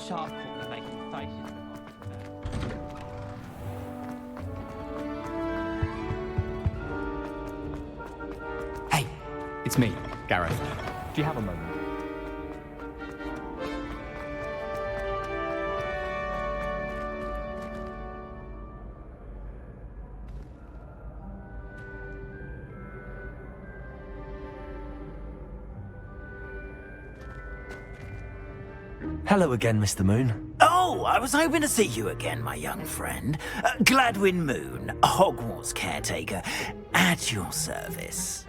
charcoal and making faces. Hey, it's me, Gareth. Do you have a moment? Hello again, Mr. Moon. Oh, I was hoping to see you again, my young friend. Gladwin Moon, Hogwarts caretaker, at your service.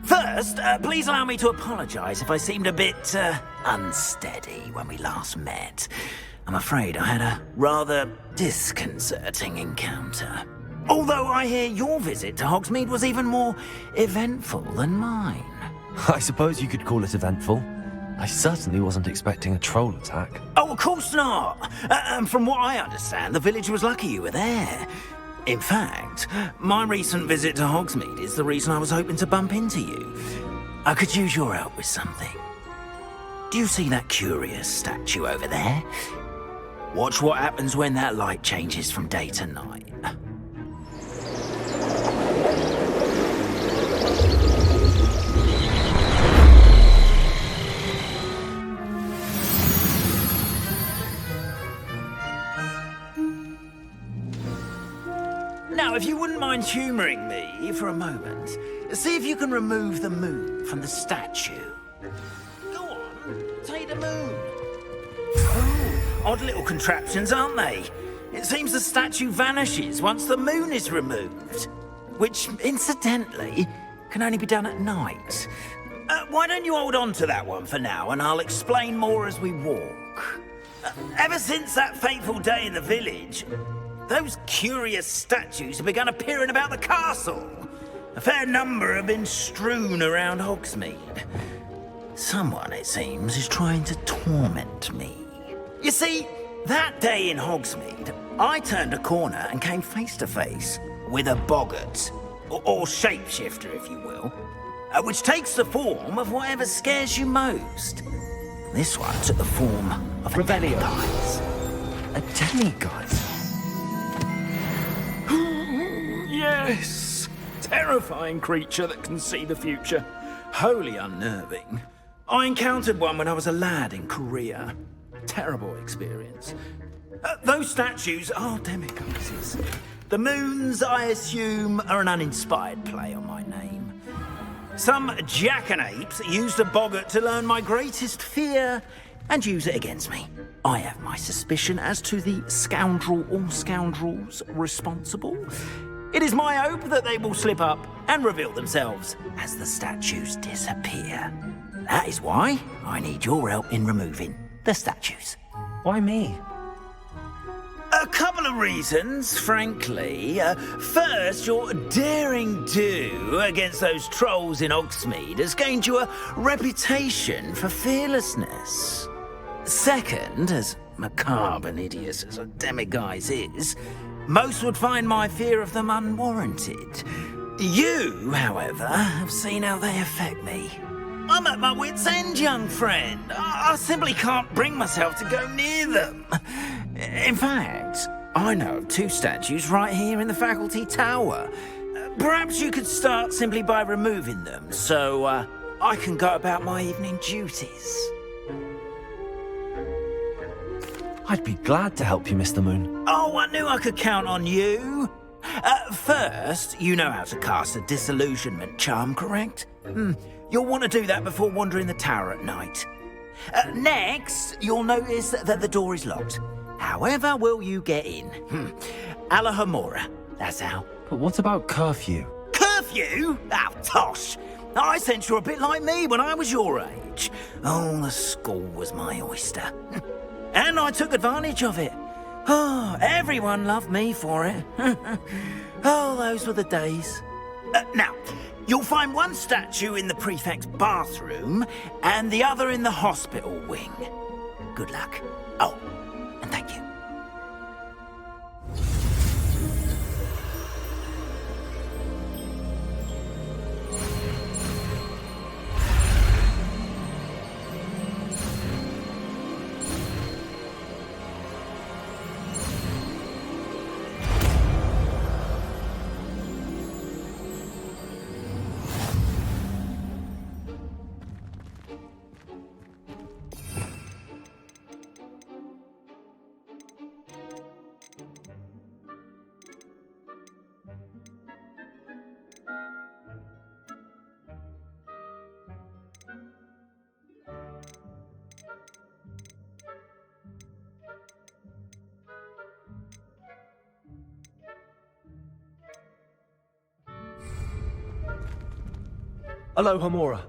First, please allow me to apologise if I seemed a bit unsteady when we last met. I'm afraid I had a rather disconcerting encounter. Although I hear your visit to Hogsmeade was even more eventful than mine. I suppose you could call it eventful. I certainly wasn't expecting a troll attack. Oh, of course not. From what I understand, the village was lucky you were there. In fact, my recent visit to Hogsmeade is the reason I was hoping to bump into you. I could use your help with something. Do you see that curious statue over there? Watch what happens when that light changes from day to night. Now, if you wouldn't mind humouring me for a moment, see if you can remove the moon from the statue. Go on, take the moon. Oh, odd little contraptions, aren't they? It seems the statue vanishes once the moon is removed. Which, incidentally, can only be done at night. Why don't you hold on to that one for now, and I'll explain more as we walk. Ever since that fateful day in the village, those curious statues have begun appearing about the castle. A fair number have been strewn around Hogsmeade. Someone, it seems, is trying to torment me. You see, that day in Hogsmeade, I turned a corner and came face to face with a boggart, or shapeshifter, if you will, which takes the form of whatever scares you most. This one took the form of a demiguise. A demiguise? Yes! Terrifying creature that can see the future. Wholly unnerving. I encountered one when I was a lad in Korea. Terrible experience. Those statues are demiguises. The moons, I assume, are an uninspired play on my name. Some jackanapes used a boggart to learn my greatest fear and use it against me. I have my suspicion as to the scoundrel or scoundrels responsible. It is my hope that they will slip up and reveal themselves as the statues disappear. That is why I need your help in removing the statues. Why me? A couple of reasons, frankly. First, your daring do against those trolls in Hogsmeade has gained you a reputation for fearlessness. Second, as macabre and hideous as a demiguise is, most would find my fear of them unwarranted. You, however, have seen how they affect me. I'm at my wit's end, young friend. I simply can't bring myself to go near them. In fact, I know of two statues right here in the faculty tower. Perhaps you could start simply by removing them, so I can go about my evening duties. I'd be glad to help you, Mr. Moon. Oh, I knew I could count on you. First, you know how to cast a disillusionment charm, correct? You'll want to do that before wandering the tower at night. Next, you'll notice that the door is locked. However will you get in? Alahamora, that's how. But what about curfew? Curfew? Oh, tosh. I sense you're a bit like me when I was your age. Oh, the school was my oyster. And I took advantage of it. Oh, everyone loved me for it. Oh, those were the days. Now, you'll find one statue in the prefect's bathroom and the other in the hospital wing. Good luck. Oh, and thank you. Hello, Hamora.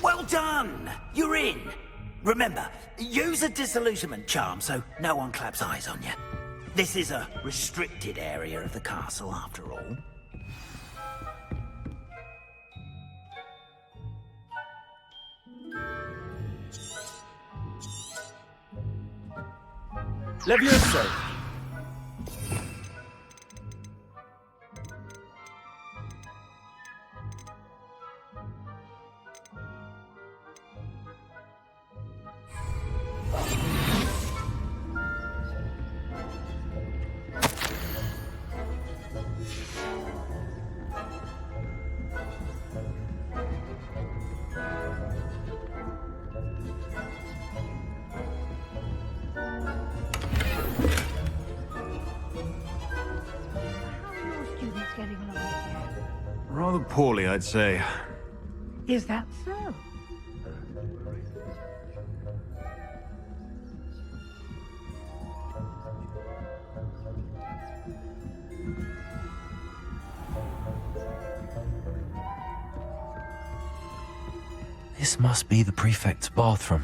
Well done! You're in. Remember, use a disillusionment charm so no one claps eyes on you. This is a restricted area of the castle, after all. Levioso! Getting along with Rather poorly, I'd say. you. Is that so? This must be the prefect's bathroom.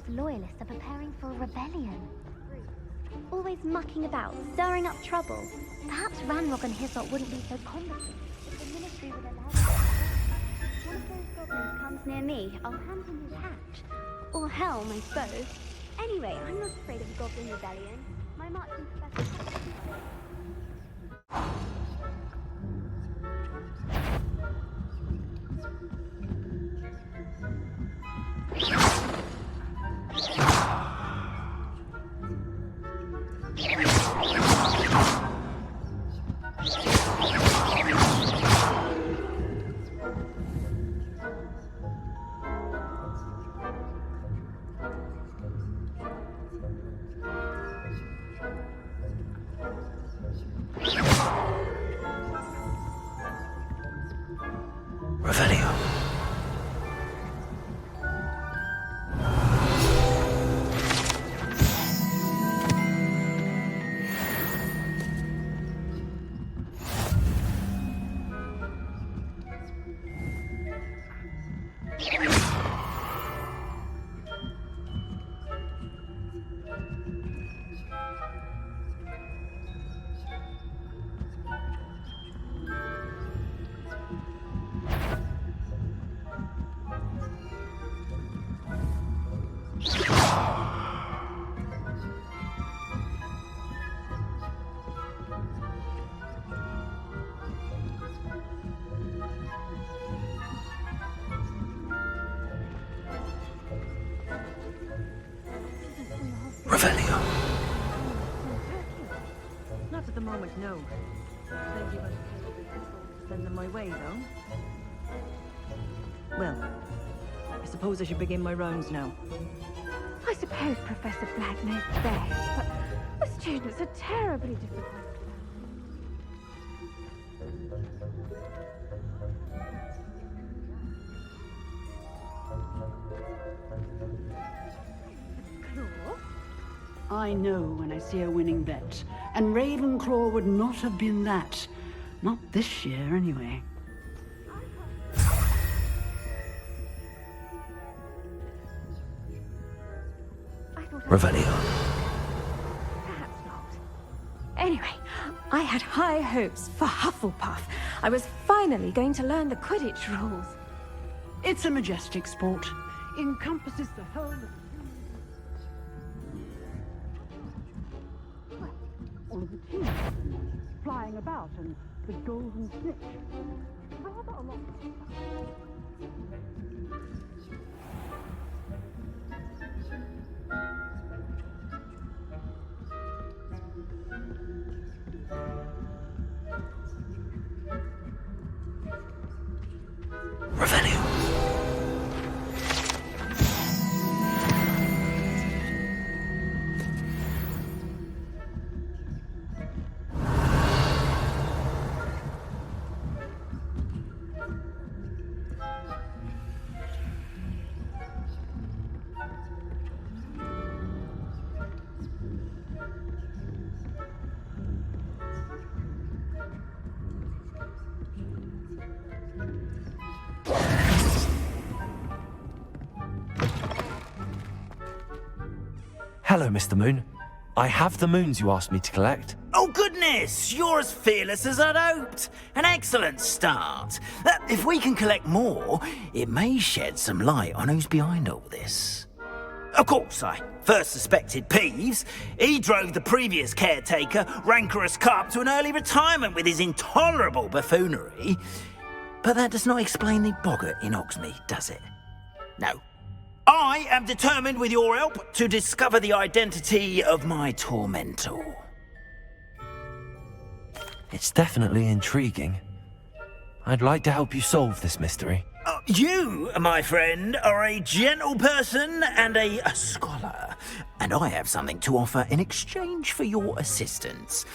Loyalists are preparing for a rebellion. Always mucking about, stirring up trouble. Perhaps Ranrock and his lot wouldn't be so combative if the ministry would allow them. One of those goblins comes near me, I'll hand him his hat. Or helm, I suppose. Anyway, I'm not afraid of a goblin rebellion. My marching professor... Revelio. Revelio. Not at the moment, no. Plenty of send them my way, though. Well, I suppose I should begin my rounds now. I suppose Professor Black knows best, but the students are terribly difficult. I know when I see a winning bet, and Ravenclaw would not have been that. Not this year, anyway. Revelio. Perhaps not. Anyway, I had high hopes for Hufflepuff. I was finally going to learn the Quidditch rules. It's a majestic sport. Encompasses the whole of all of the teams flying about and the golden snitch. Rather a lot. Revelio. Hello, Mr. Moon. I have the moons you asked me to collect. Oh, goodness! You're as fearless as I'd hoped. An excellent start. If we can collect more, it may shed some light on who's behind all this. Of course, I first suspected Peeves. He drove the previous caretaker, Rancorous Carp, to an early retirement with his intolerable buffoonery. But that does not explain the boggart in Hogsmeade, does it? No. I am determined, with your help, to discover the identity of my tormentor. It's definitely intriguing. I'd like to help you solve this mystery. You, my friend, are a gentle person and a scholar, and I have something to offer in exchange for your assistance.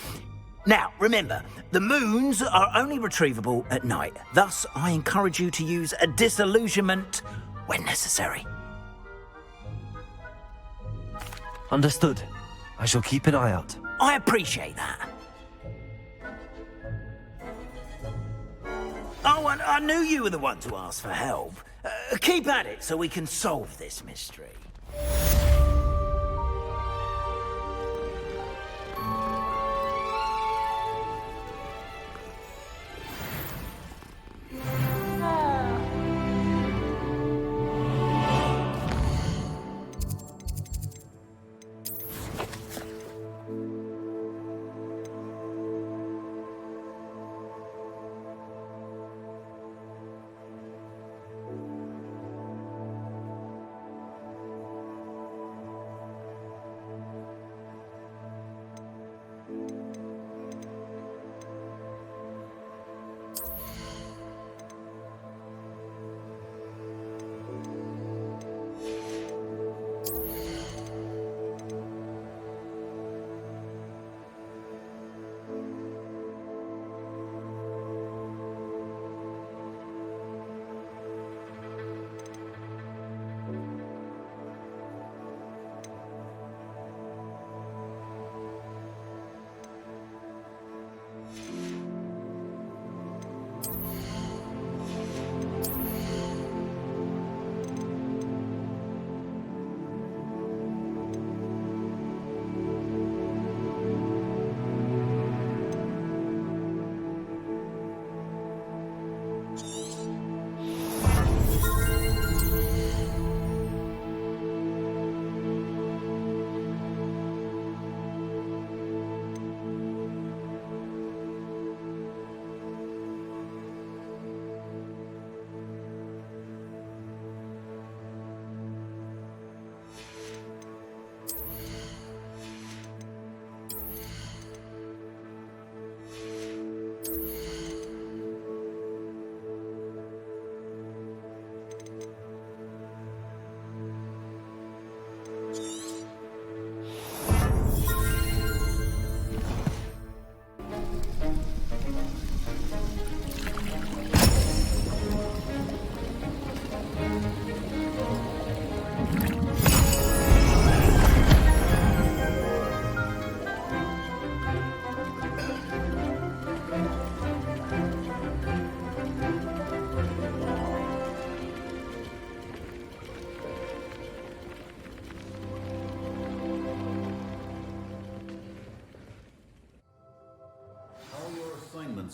Now, remember, the moons are only retrievable at night. Thus, I encourage you to use a disillusionment when necessary. Understood. I shall keep an eye out. I appreciate that. Oh, and I knew you were the one to ask for help. Keep at it so we can solve this mystery.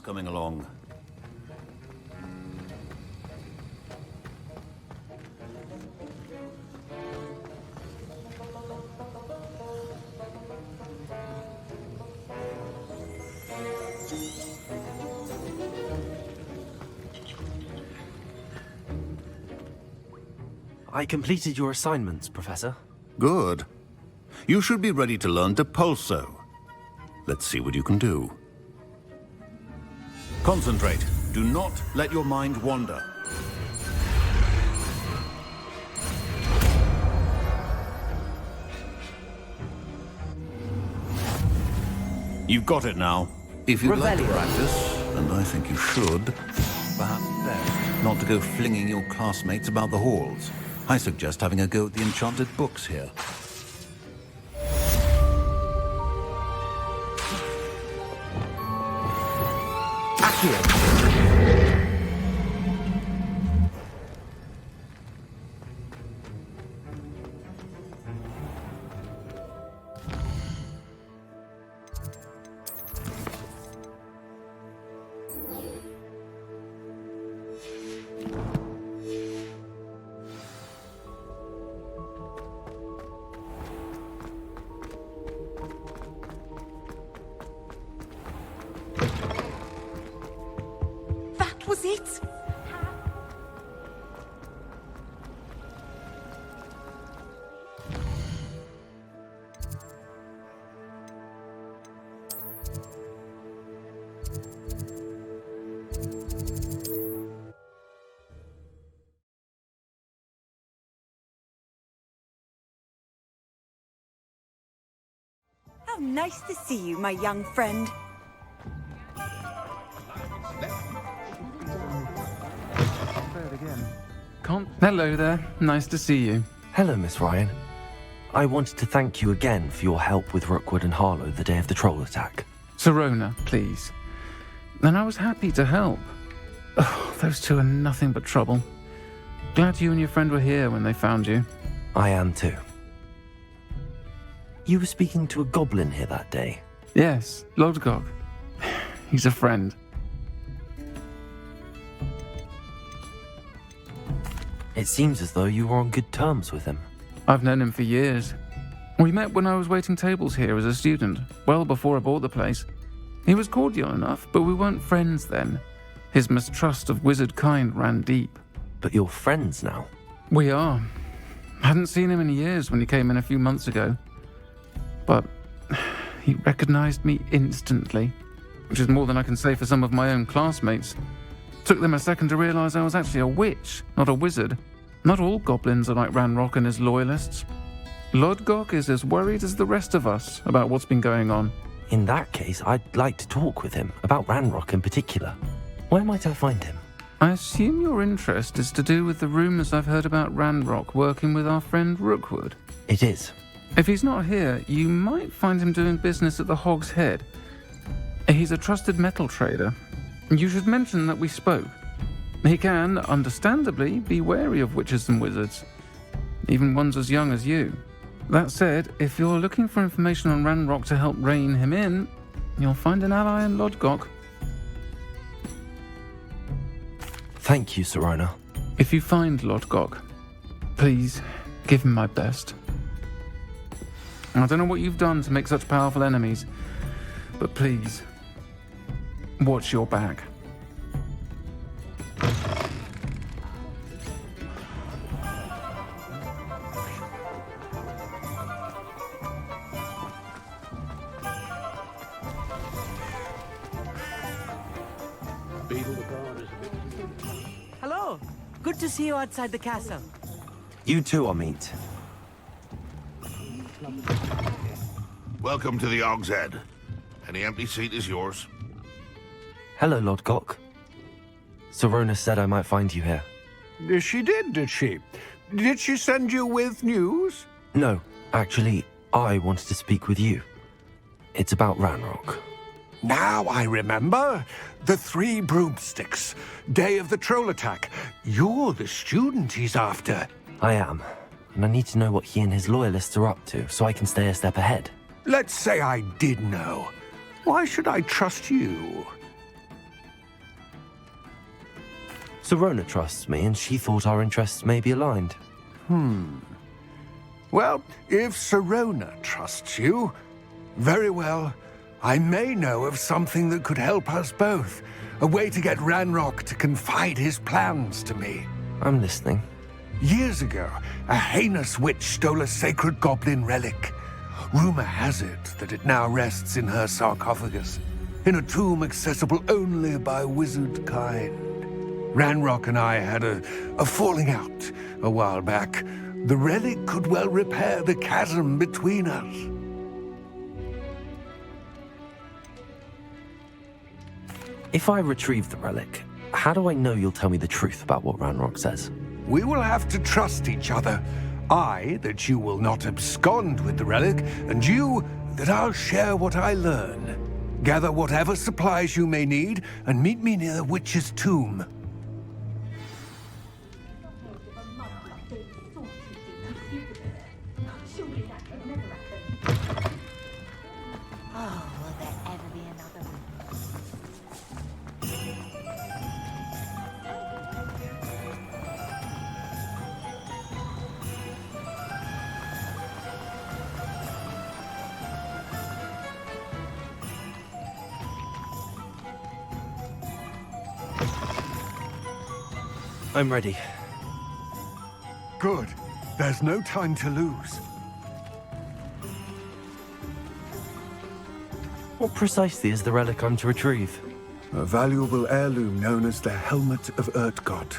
coming along. I completed your assignments, Professor. Good. You should be ready to learn Depulso. Let's see what you can do. Concentrate. Do not let your mind wander. You've got it now. If you'd like to practice, and I think you should, perhaps best not to go flinging your classmates about the halls. I suggest having a go at the enchanted books here. That was it? How nice to see you, my young friend. Hello there. Nice to see you. Hello, Miss Ryan. I wanted to thank you again for your help with Rookwood and Harlow the day of the troll attack. Sirona, please. And I was happy to help. Oh, those two are nothing but trouble. Glad you and your friend were here when they found you. I am too. You were speaking to a goblin here that day? Yes, Lodgok. He's a friend. It seems as though you were on good terms with him. I've known him for years. We met when I was waiting tables here as a student, well before I bought the place. He was cordial enough, but we weren't friends then. His mistrust of wizard kind ran deep. But you're friends now? We are. Hadn't seen him in years when he came in a few months ago. But he recognized me instantly, which is more than I can say for some of my own classmates. Took them a second to realize I was actually a witch, not a wizard. Not all goblins are like Ranrock and his loyalists. Lodgok is as worried as the rest of us about what's been going on. In that case, I'd like to talk with him, about Ranrock in particular. Where might I find him? I assume your interest is to do with the rumors I've heard about Ranrock working with our friend Rookwood. It is. If he's not here, you might find him doing business at the Hog's Head. He's a trusted metal trader. You should mention that we spoke. He can, understandably, be wary of witches and wizards, even ones as young as you. That said, if you're looking for information on Ranrock to help rein him in, you'll find an ally in Lodgok. Thank you, Sirona. If you find Lodgok, please give him my best. I don't know what you've done to make such powerful enemies, but please, watch your back. Hello. Good to see you outside the castle. You too, Amit. Welcome to the Hog's Head. Any empty seat is yours. Hello, Lodgok. Sirona said I might find you here. She did she? Did she send you with news? No, actually, I wanted to speak with you. It's about Ranrock. Now I remember. The 3 broomsticks. Day of the troll attack. You're the student he's after. I am. And I need to know what he and his loyalists are up to, so I can stay a step ahead. Let's say I did know. Why should I trust you? Serona trusts me, and she thought our interests may be aligned. Well, if Serona trusts you, very well. I may know of something that could help us both. A way to get Ranrock to confide his plans to me. I'm listening. Years ago, a heinous witch stole a sacred goblin relic. Rumor has it that it now rests in her sarcophagus, in a tomb accessible only by wizard kind. Ranrock and I had a falling out a while back. The relic could well repair the chasm between us. If I retrieve the relic, how do I know you'll tell me the truth about what Ranrock says? We will have to trust each other. I, that you will not abscond with the relic, and you, that I'll share what I learn. Gather whatever supplies you may need, and meet me near the witch's tomb. Oh, will there ever be another one? I'm ready. Good. There's no time to lose. What precisely is the relic I'm to retrieve? A valuable heirloom known as the Helmet of Urtgott.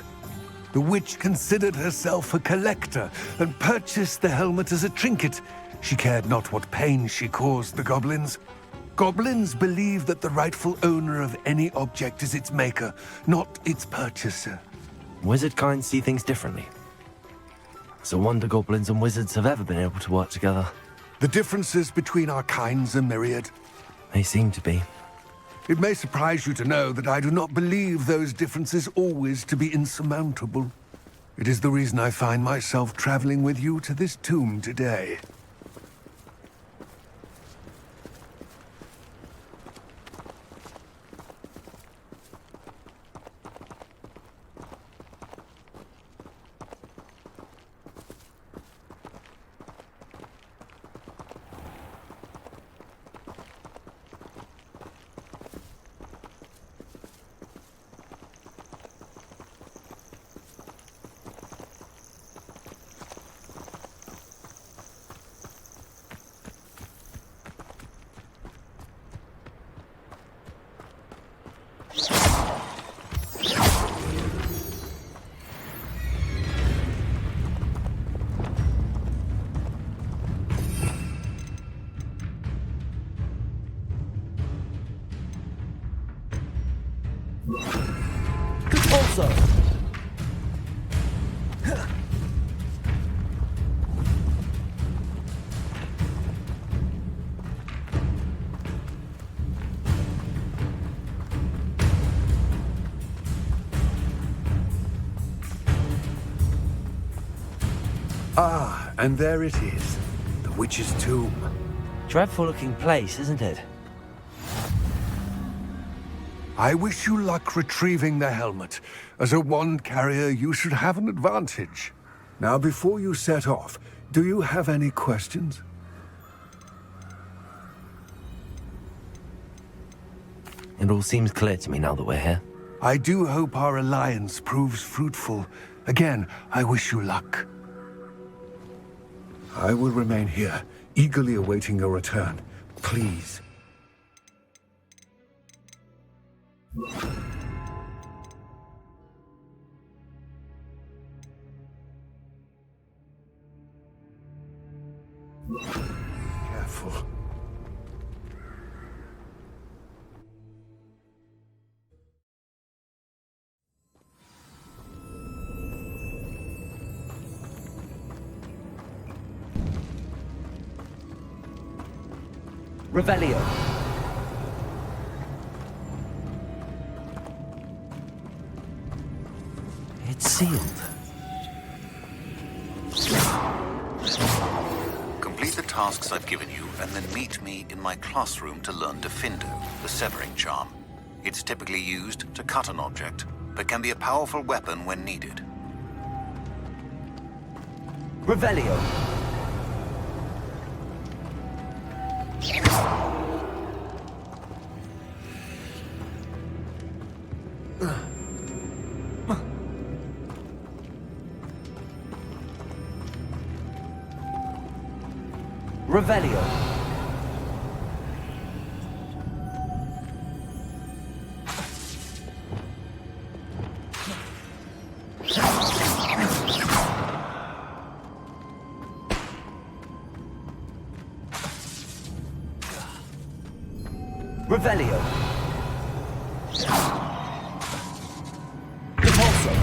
The witch considered herself a collector and purchased the helmet as a trinket. She cared not what pain she caused the goblins. Goblins believe that the rightful owner of any object is its maker, not its purchaser. Wizard kind see things differently. It's a wonder goblins and wizards have ever been able to work together. The differences between our kinds are myriad. They seem to be. It may surprise you to know that I do not believe those differences always to be insurmountable. It is the reason I find myself traveling with you to this tomb today. Also, Ah, and there it is. The witch's tomb. dreadful looking place, isn't it? I wish you luck retrieving the helmet. As a wand carrier, you should have an advantage. Now, before you set off, do you have any questions? It all seems clear to me now that we're here. I do hope our alliance proves fruitful. Again, I wish you luck. I will remain here, eagerly awaiting your return. Please. Careful. Revelio. It's sealed. Complete the tasks I've given you, and then meet me in my classroom to learn Defindo, the severing charm. It's typically used to cut an object. but can be a powerful weapon when needed. Revelio. Revelio. Revelio. Repulsor.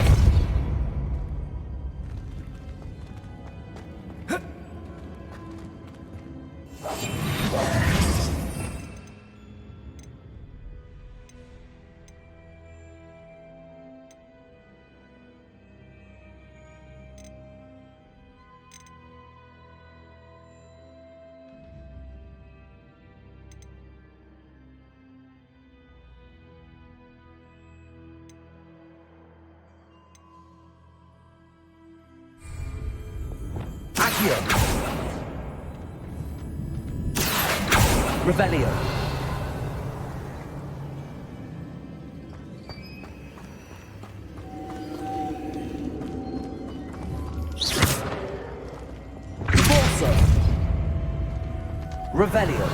Accio. Revelio. Repulsor. Revelio.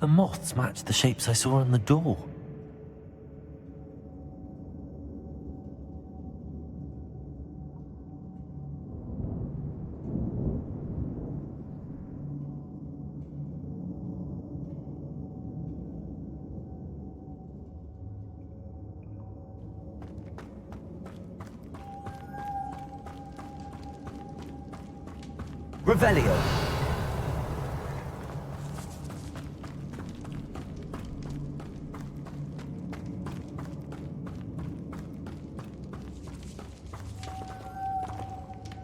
The moths match the shapes I saw on the door. Revelio.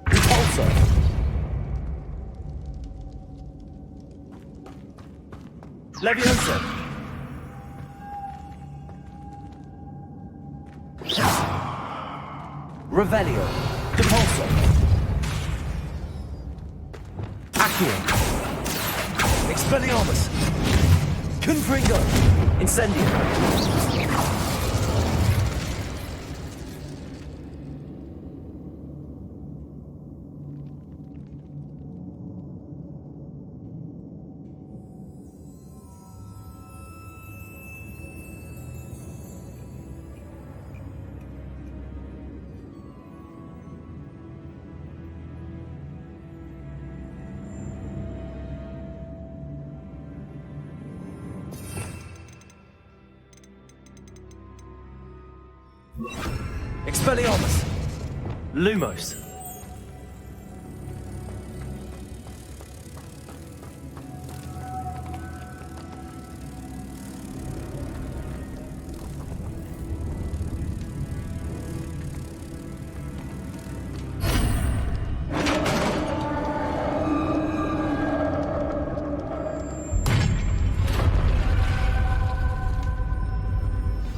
Repulsor. Leviosa. Revelio. Repulsor. Accio. Expelliarmus. Confringo. Incendio. Expelliarmus. Lumos.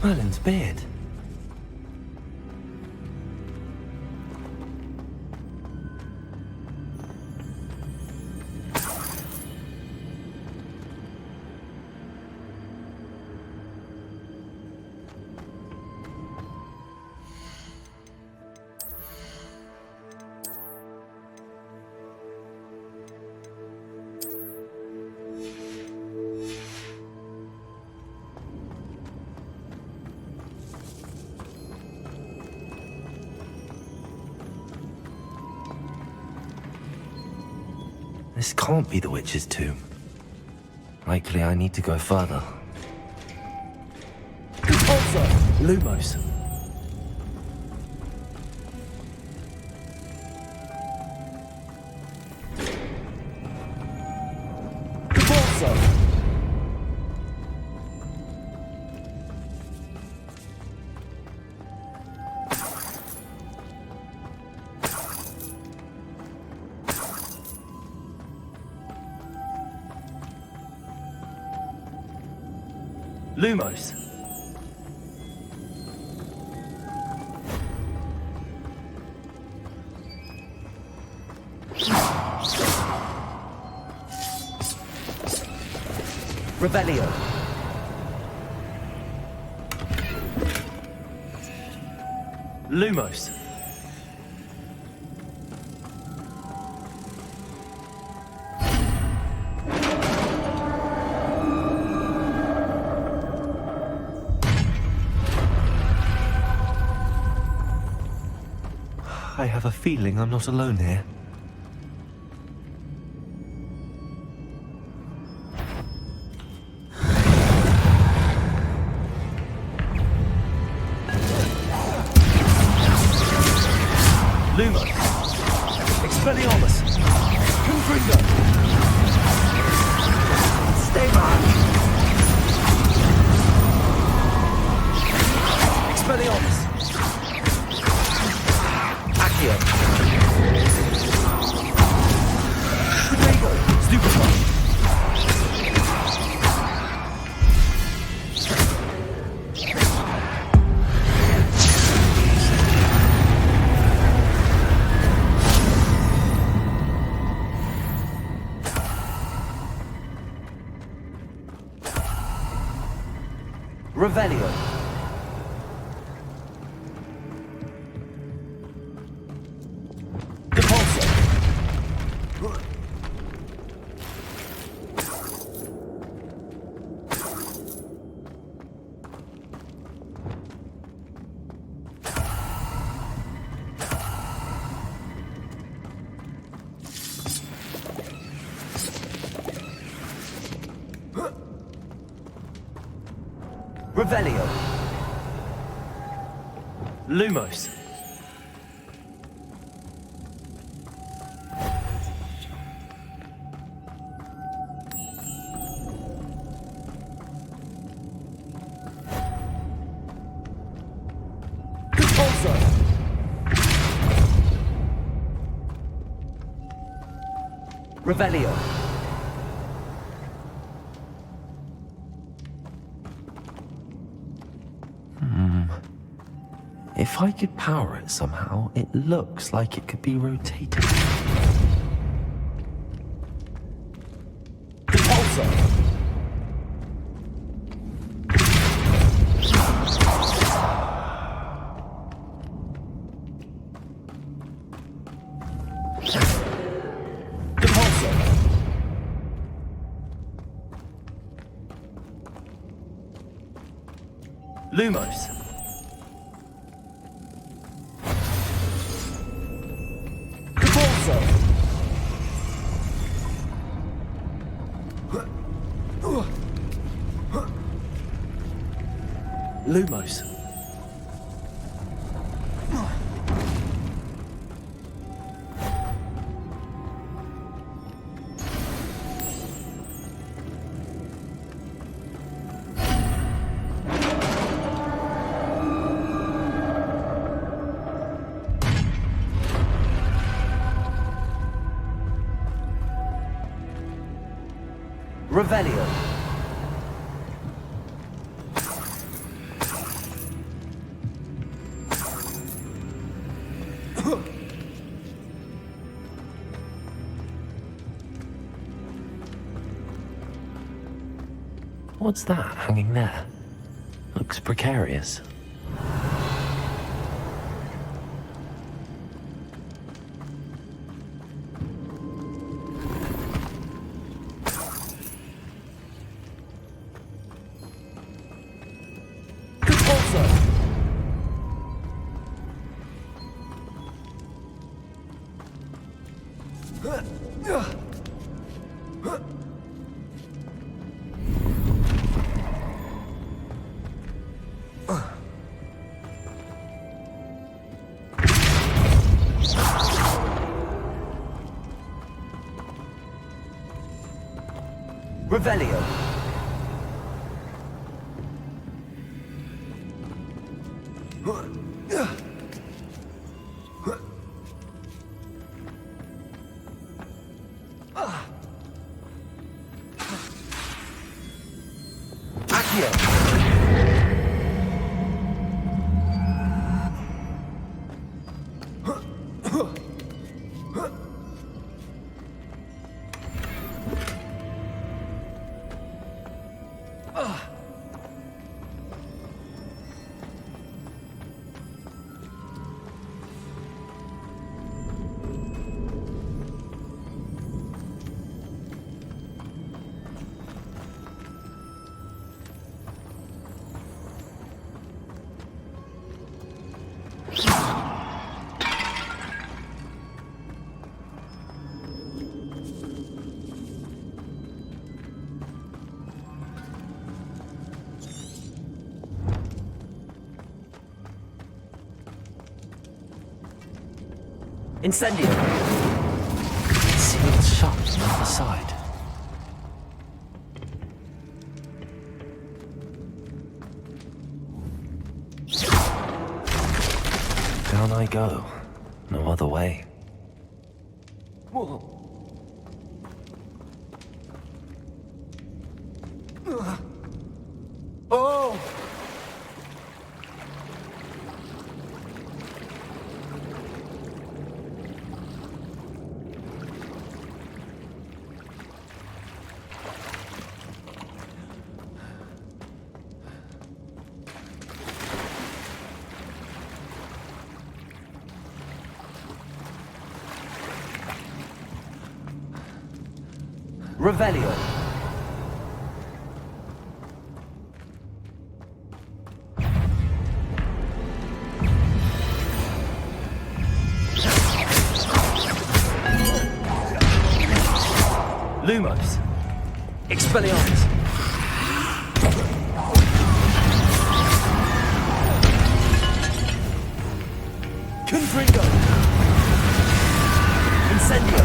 Merlin's beard. This can't be the witch's tomb. Likely I need to go further. Also, Lumos. Lumos. Revelio. Lumos. I have a feeling I'm not alone here. Lumos. Expelliarmus. Confringo. Stay back. Expelliarmus. Accio. Rodrigo. Stupefy. Revelio. Depulso. Revelio. Lumos. Depulso. Revelio. If I could power it somehow, it looks like it could be rotated. Depulso. Depulso. Lumos. Lumos. Revelio. What's that hanging there? Looks precarious. Revelio. Incendio! Sealed shut on the other side. Down I go. No other way. Whoa. Oh! Revelio. Lumos. Expelliarmus. Confringo. Incendio.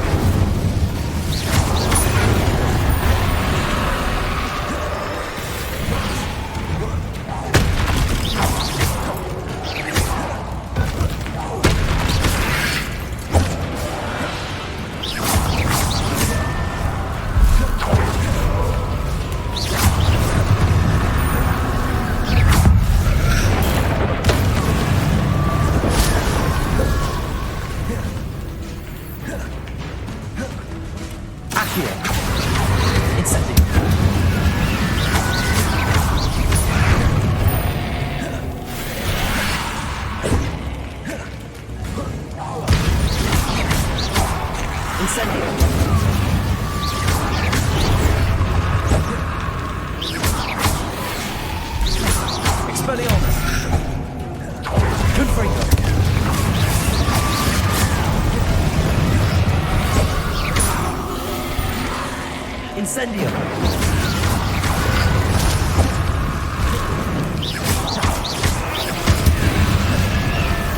Incendio!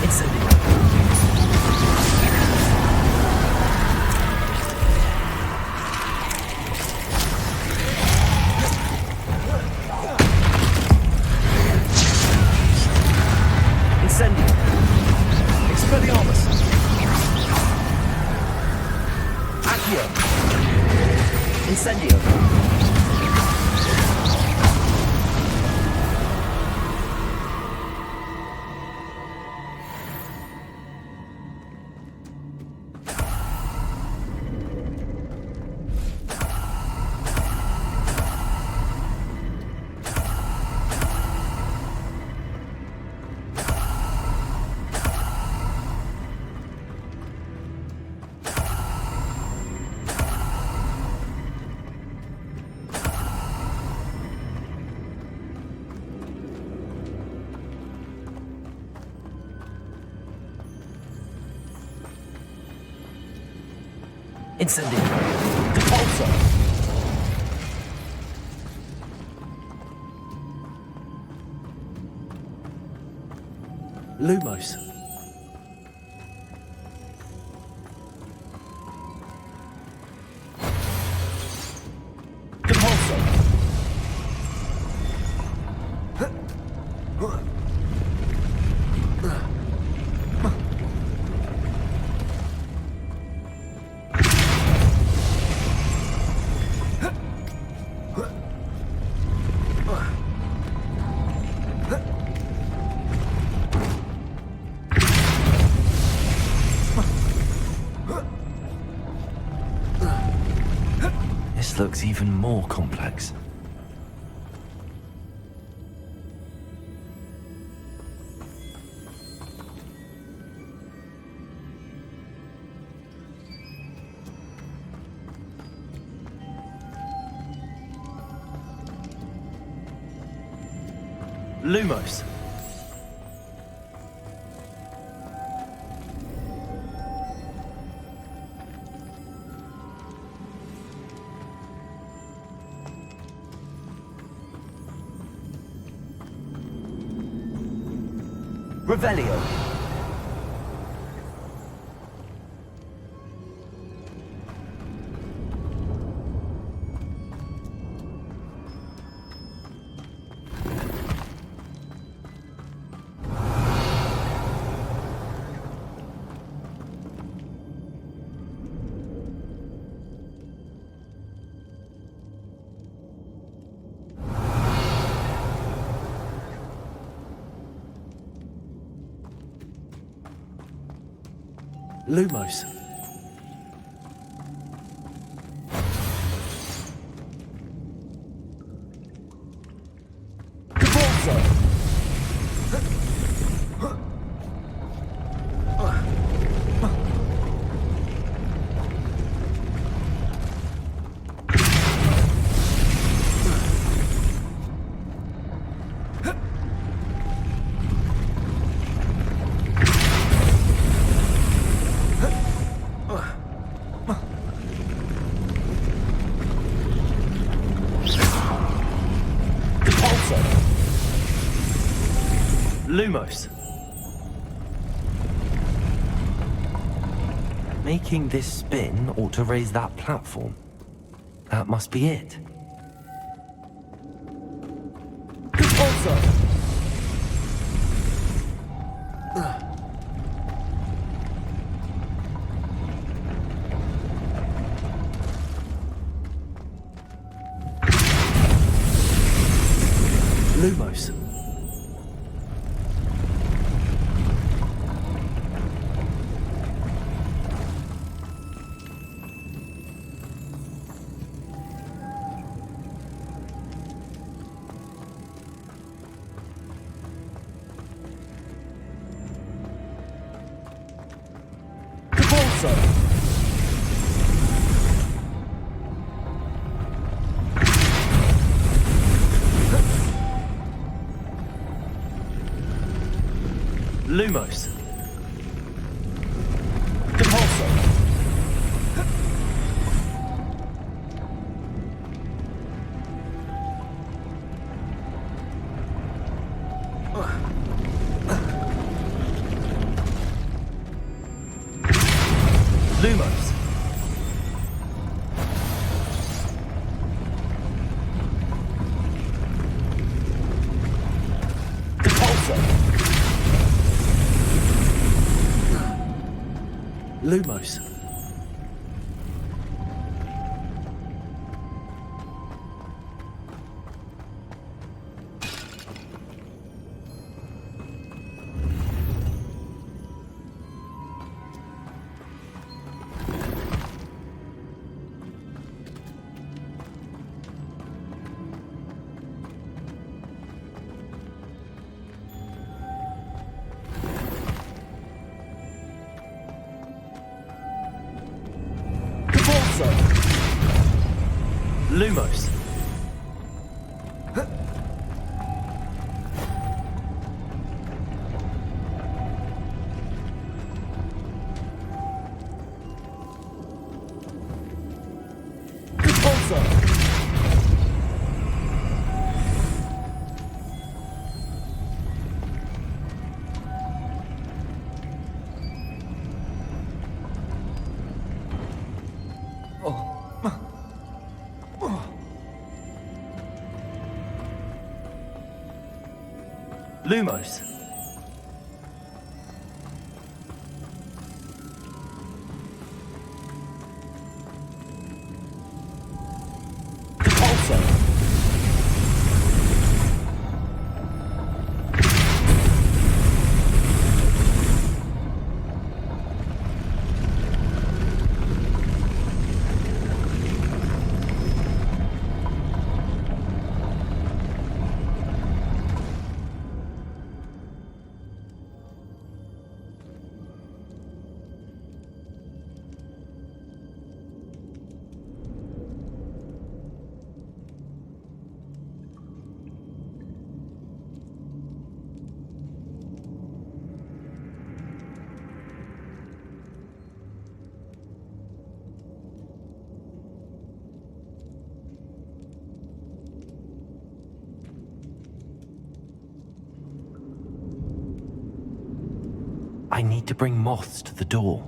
Incendio! Incendio! Expelliarmus! Accio! Incendio! Incendio! Depulso! Lumos! Depulso! looks even more complex. Lumos. Revelio. Lumos. Lumos. Making this spin ought to raise that platform. That must be it. Lumos. Lumos. Lumos. Lumos. Lumos. Lumos. to bring moths to the door.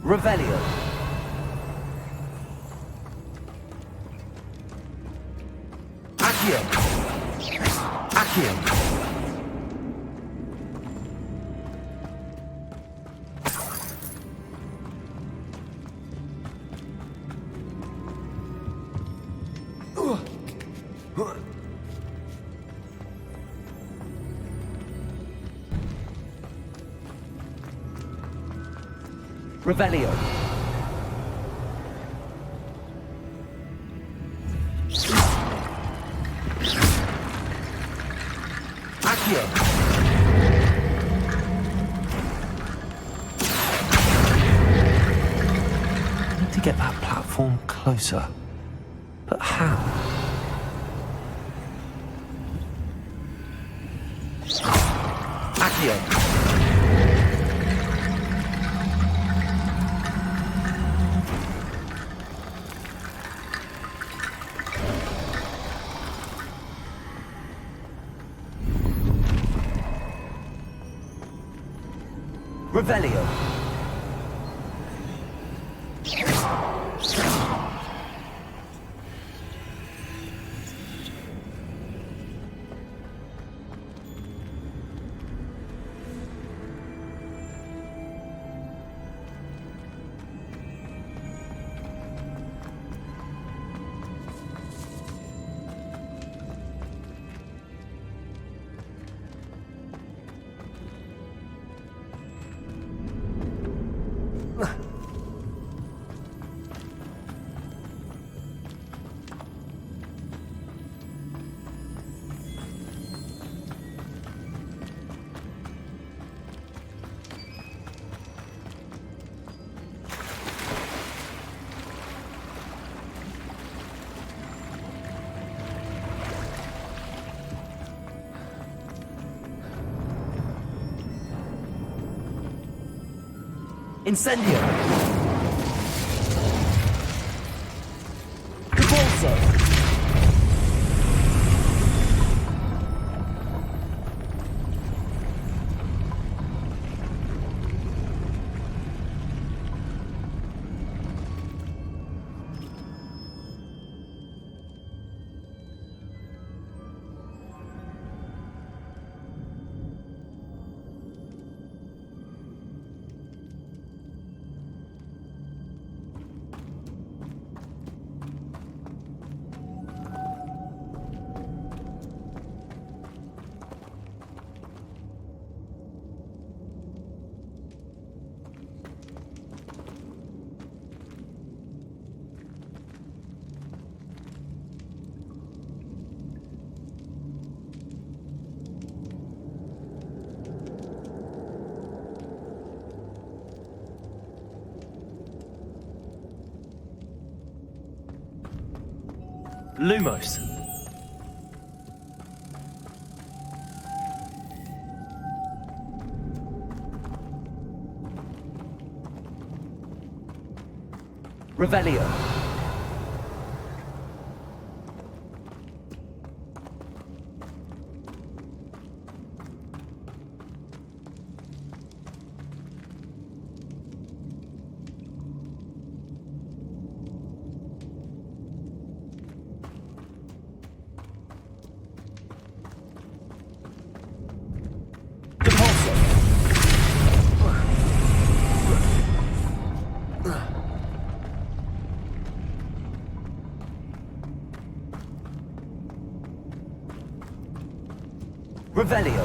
Revelio. Accio. Accio. Revelio. Accio. I need to get that platform closer. But how? Accio. Revelio. Incendio. Repulso. Lumos. Revelio. Revelio.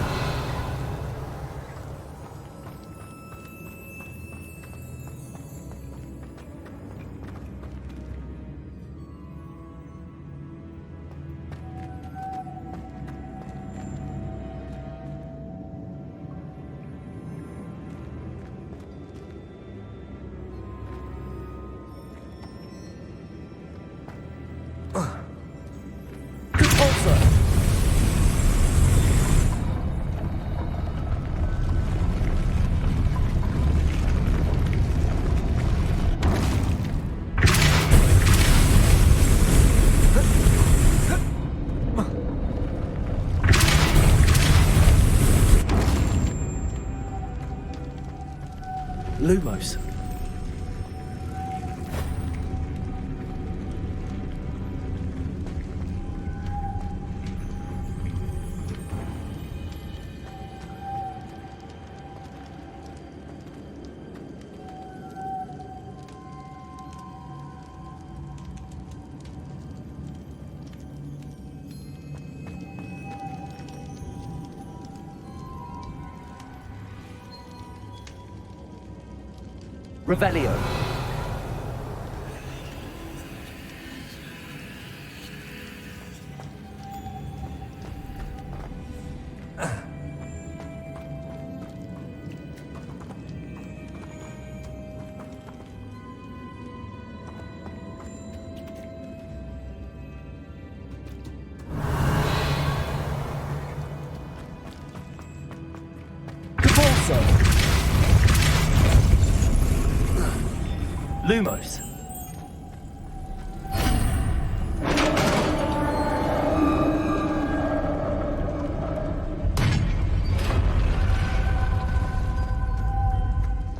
Lumos. Revelio. Lumos.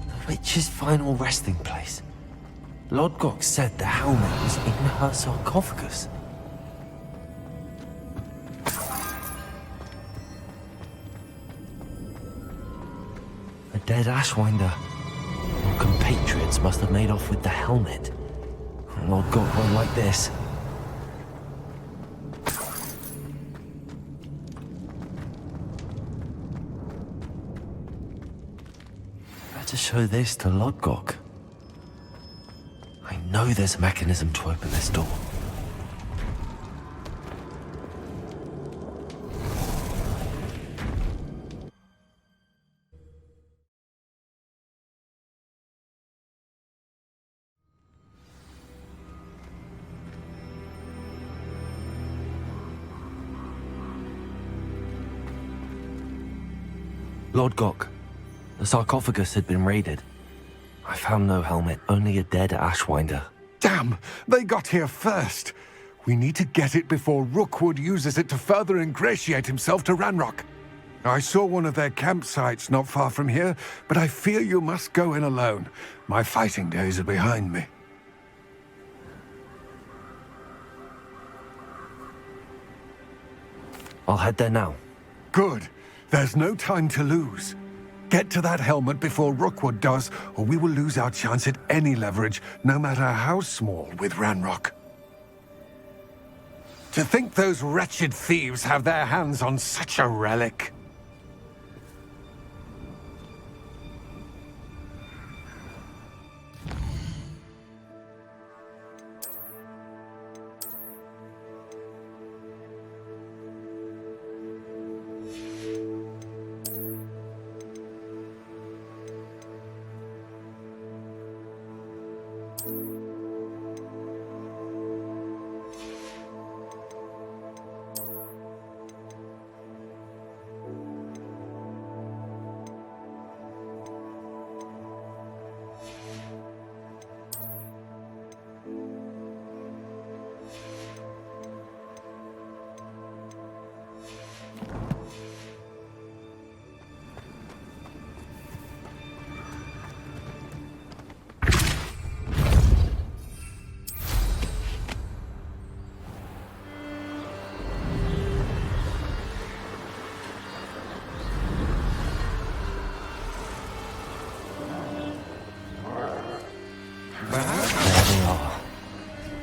The witch's final resting place. Lodgok said the helmet was in her sarcophagus. A dead Ashwinder. Your compatriots must have made off with the helmet. Lodgok won't like this. Better show this to Lodgok. I know there's a mechanism to open this door. Lodgok, the sarcophagus had been raided. I found no helmet, only a dead Ashwinder. Damn! They got here first! We need to get it before Rookwood uses it to further ingratiate himself to Ranrock. I saw one of their campsites not far from here, but I fear you must go in alone. My fighting days are behind me. I'll head there now. Good. There's no time to lose. Get to that helmet before Rookwood does, or we will lose our chance at any leverage, no matter how small, with Ranrock. To think those wretched thieves have their hands on such a relic.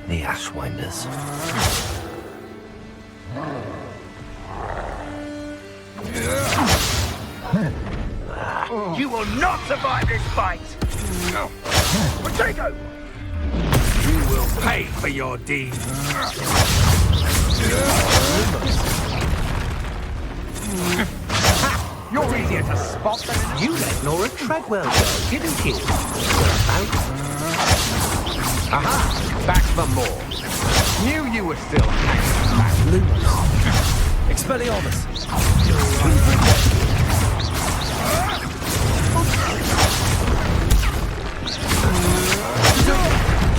The Ashwinders. You will not survive this fight! Potato! You will pay for your deeds. You're easier to spot than you let Nora Treadwell go, didn't you? Aha! Back for more. Knew you were still hanging back. Lumos. Expelliarmus.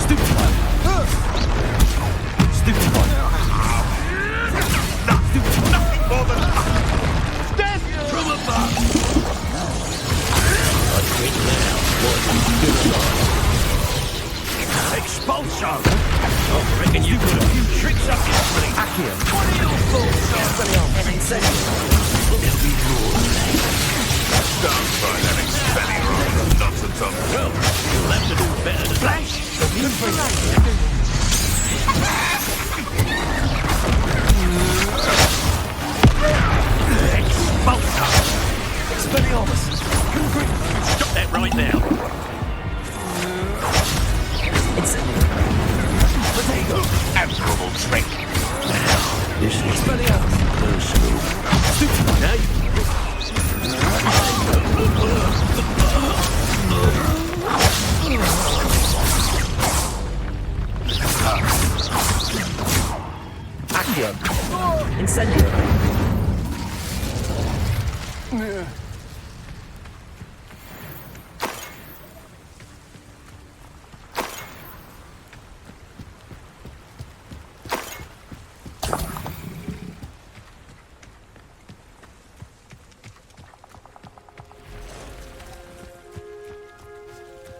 Stupid one. Stupid one. Nothing more than death from above. I drink now. What is good? Expulsion! I reckon you've got a few tricks up your sleeve. Accio. What are your thoughts on Expelliarmus. Incendiary. There'll be more than that. Don't try that Expelliarmus nonsense on. Well, you'll have to do better than Flash! Expulsion! Expelliarmus. Stop that right now! Incendiary. Potato. Admirable trick. This is Expelliarmus. Personal. Stupid. Now Accio. Incendiary.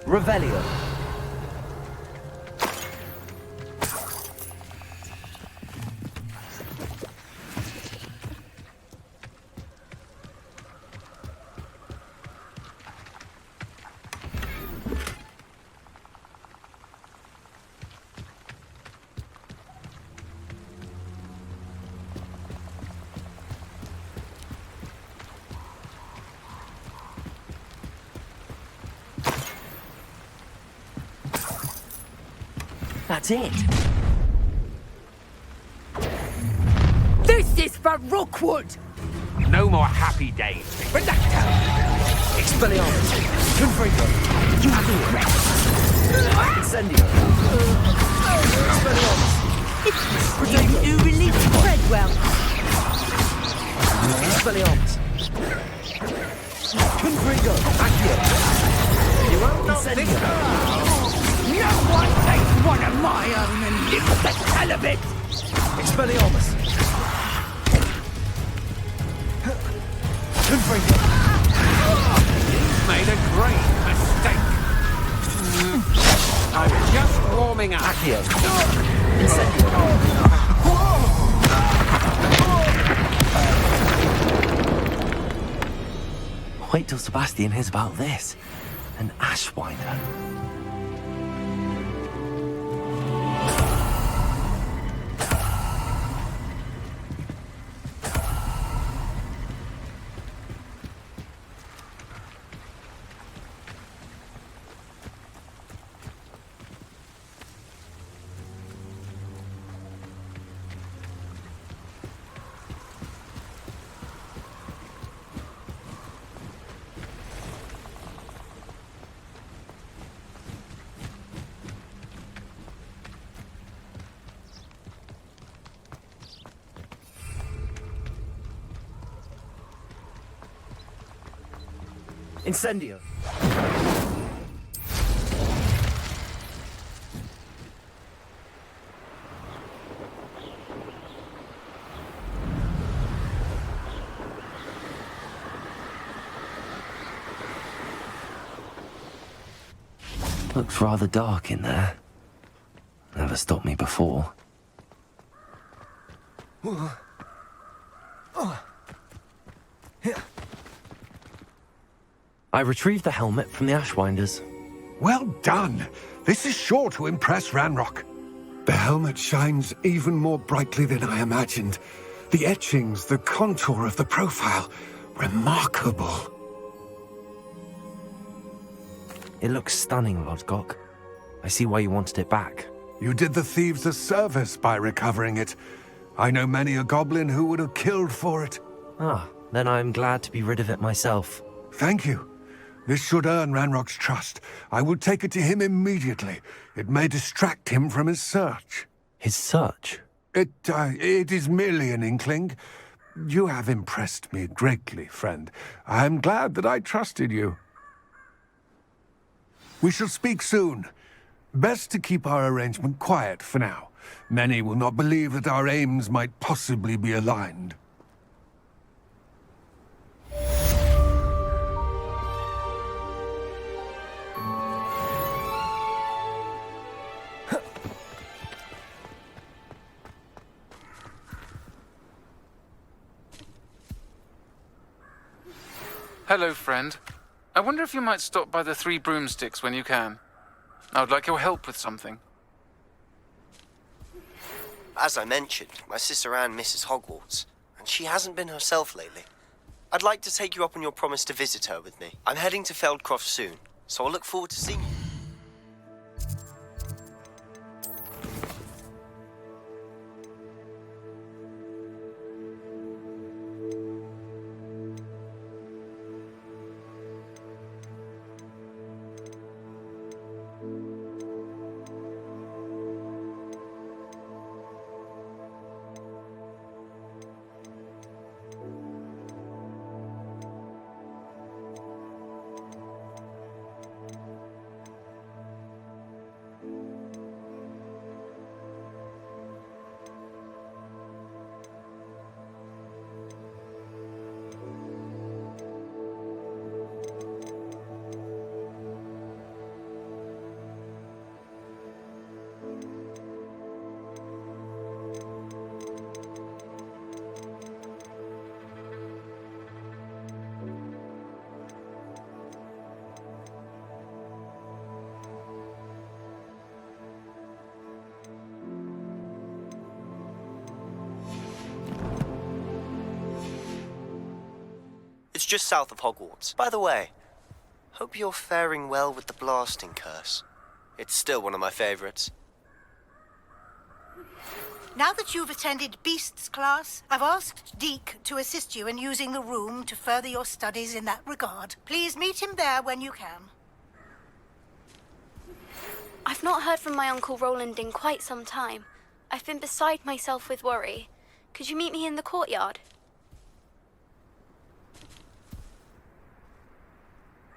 Revelio. That's it. This is for Rookwood! no more happy days. Redactor! Expelliarmus. Confringo. You have the arrest. Incendio. Expelliarmus. You release Treadwell. Expelliarmus. Confringo. Accio. You won't Incendio. No one takes one of my own and lives the hell of it! Expelliarmus. Confringo. You've made a great mistake. I was just warming up. Accio. Incendio. Wait till Sebastian hears about this. An Ashwinder. Incendio. Looks rather dark in there. Never stopped me before. I retrieved the helmet from the Ashwinders. Well done. This is sure to impress Ranrock. The helmet shines even more brightly than I imagined. The etchings, the contour of the profile, remarkable. It looks stunning, Lodgok. I see why you wanted it back. You did the thieves a service by recovering it. I know many a goblin who would have killed for it. Ah, then I'm glad to be rid of it myself. Thank you. This should earn Ranrock's trust. I will take it to him immediately. It may distract him from his search. His search? It is merely an inkling. You have impressed me greatly, friend. I am glad that I trusted you. We shall speak soon. Best to keep our arrangement quiet for now. Many will not believe that our aims might possibly be aligned. Hello, friend. I wonder if you might stop by the Three Broomsticks when you can. I would like your help with something. As I mentioned, my sister Anne misses Hogwarts, and she hasn't been herself lately. I'd like to take you up on your promise to visit her with me. I'm heading to Feldcroft soon, so I'll look forward to seeing you. It's just south of Hogwarts. By the way, hope you're faring well with the blasting curse. It's still one of my favorites. Now that you've attended Beasts class, I've asked Deke to assist you in using the room to further your studies in that regard. Please meet him there when you can. I've not heard from my Uncle Roland in quite some time. I've been beside myself with worry. Could you meet me in the courtyard?